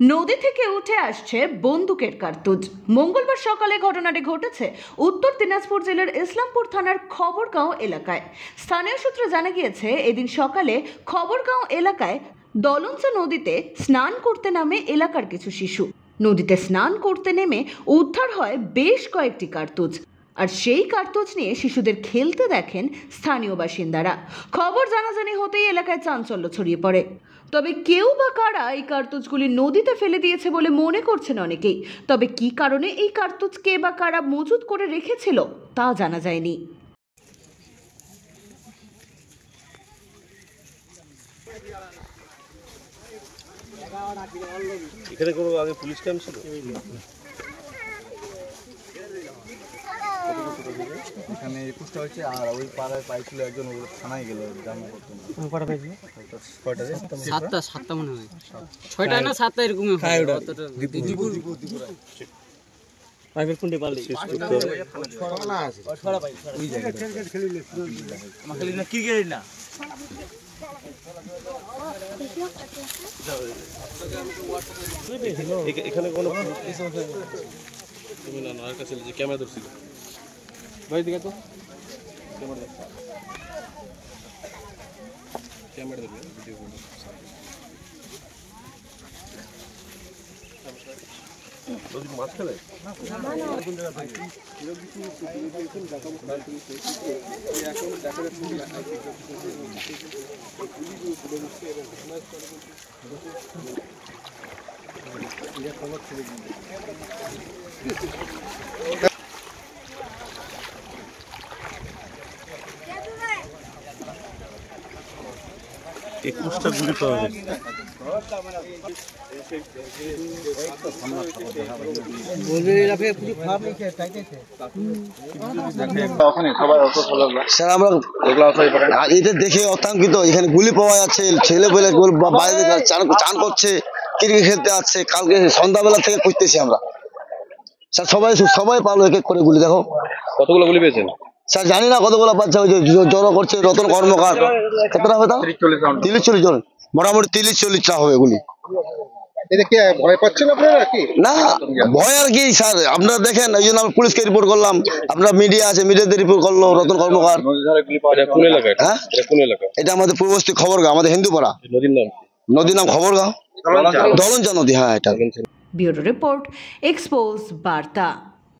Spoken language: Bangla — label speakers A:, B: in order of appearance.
A: নদী থেকে উঠে আসছে বন্দুকের কার্তুজ। মঙ্গলবার সকালে ঘটনাটি ঘটেছে উত্তর দিনাজপুর জেলার ইসলামপুর থানার খবরগাঁও এলাকায়। স্থানীয় সূত্রে জানা গিয়েছে, এদিন সকালে খবরগাঁও এলাকায় দলঞ্চা নদীতে স্নান করতে নামে এলাকার কিছু শিশু। নদীতে স্নান করতে নেমে উদ্ধার হয় বেশ কয়েকটি কার্তুজ, আর সেই কার্তুজ নিয়ে শিশুদের খেলতে দেখেন স্থানীয় বাসিন্দারা। খবর জানাজানি হতেই এলাকায় চাঞ্চল্য ছড়িয়ে পড়ে। তবে কেউ বা কারা এই কার্তুজগুলি নদীতে ফেলে দিয়েছে বলে মনে করছেন অনেকেই। তবে কী কারণে এই কার্তুজ কে বা কারা মজুত করে রেখেছিল তা জানা যায়নি।
B: এখানে কোনো আগে পুলিশ ক্যাম্প ছিল?
C: এখানে 21টা হচ্ছে, আর ওই পাড়ায় পাইছিল একজন, ওগুলো থানায় গেল জামা করতে। কটা পাইছিল? সাতটা মনে হয়, 6টা না 7টা এরকম। প্রাইভেট কোনটি পারলি ছড়া আছে, ছড়া পাই ওই জায়গায় খেলি আমার খেলি না ক্রিকেট না।
B: এখানে কোনো তুমি না আর কাছে যে ক্যামেরা ধরছিল ভাই, দিকে তো ক্যামেরা ধরবে ভিডিও করবে। মাছ খেলে একুশটা গুলি পাওয়া গেছে।
D: এদের দেখে আতঙ্কিত, এখানে গুলি পাওয়া যাচ্ছে, ছেলে পেলে বাইরে চান করছে, ক্রিকেট খেলতে আসছে। কালকে সন্ধ্যাবেলা থেকে খুঁজতেছি আমরা স্যার, সবাই পালো এক এক করে গুলি। দেখো
B: কতগুলো গুলি পেয়েছেন
D: স্যার, জানি না কতগুলো পাচ্ছে। ওই যে জড়ো করছে রতন কর্মকার, কতটা হবে? 30-40 জন, মোটামুটি 30-40টা হবে গুলি।
B: ভয় পাচ্ছেন আপনারা কি?
D: না ভয় আর কি স্যার, আপনারা দেখেন, এই জন্য আমি পুলিশকে রিপোর্ট করলাম। আপনার মিডিয়া আছে, মিডিয়াতে রিপোর্ট করলো রতন কর্মকার।
B: হ্যাঁ,
D: এটা আমাদের পূর্ববর্তী খবরগাঁও, আমাদের হিন্দুপাড়া। নদীর নাম খবরগাঁও, দলঞ্চা নদী। হ্যাঁ, এটা।
A: ব্যুরো রিপোর্ট, এক্সপোজ বার্তা।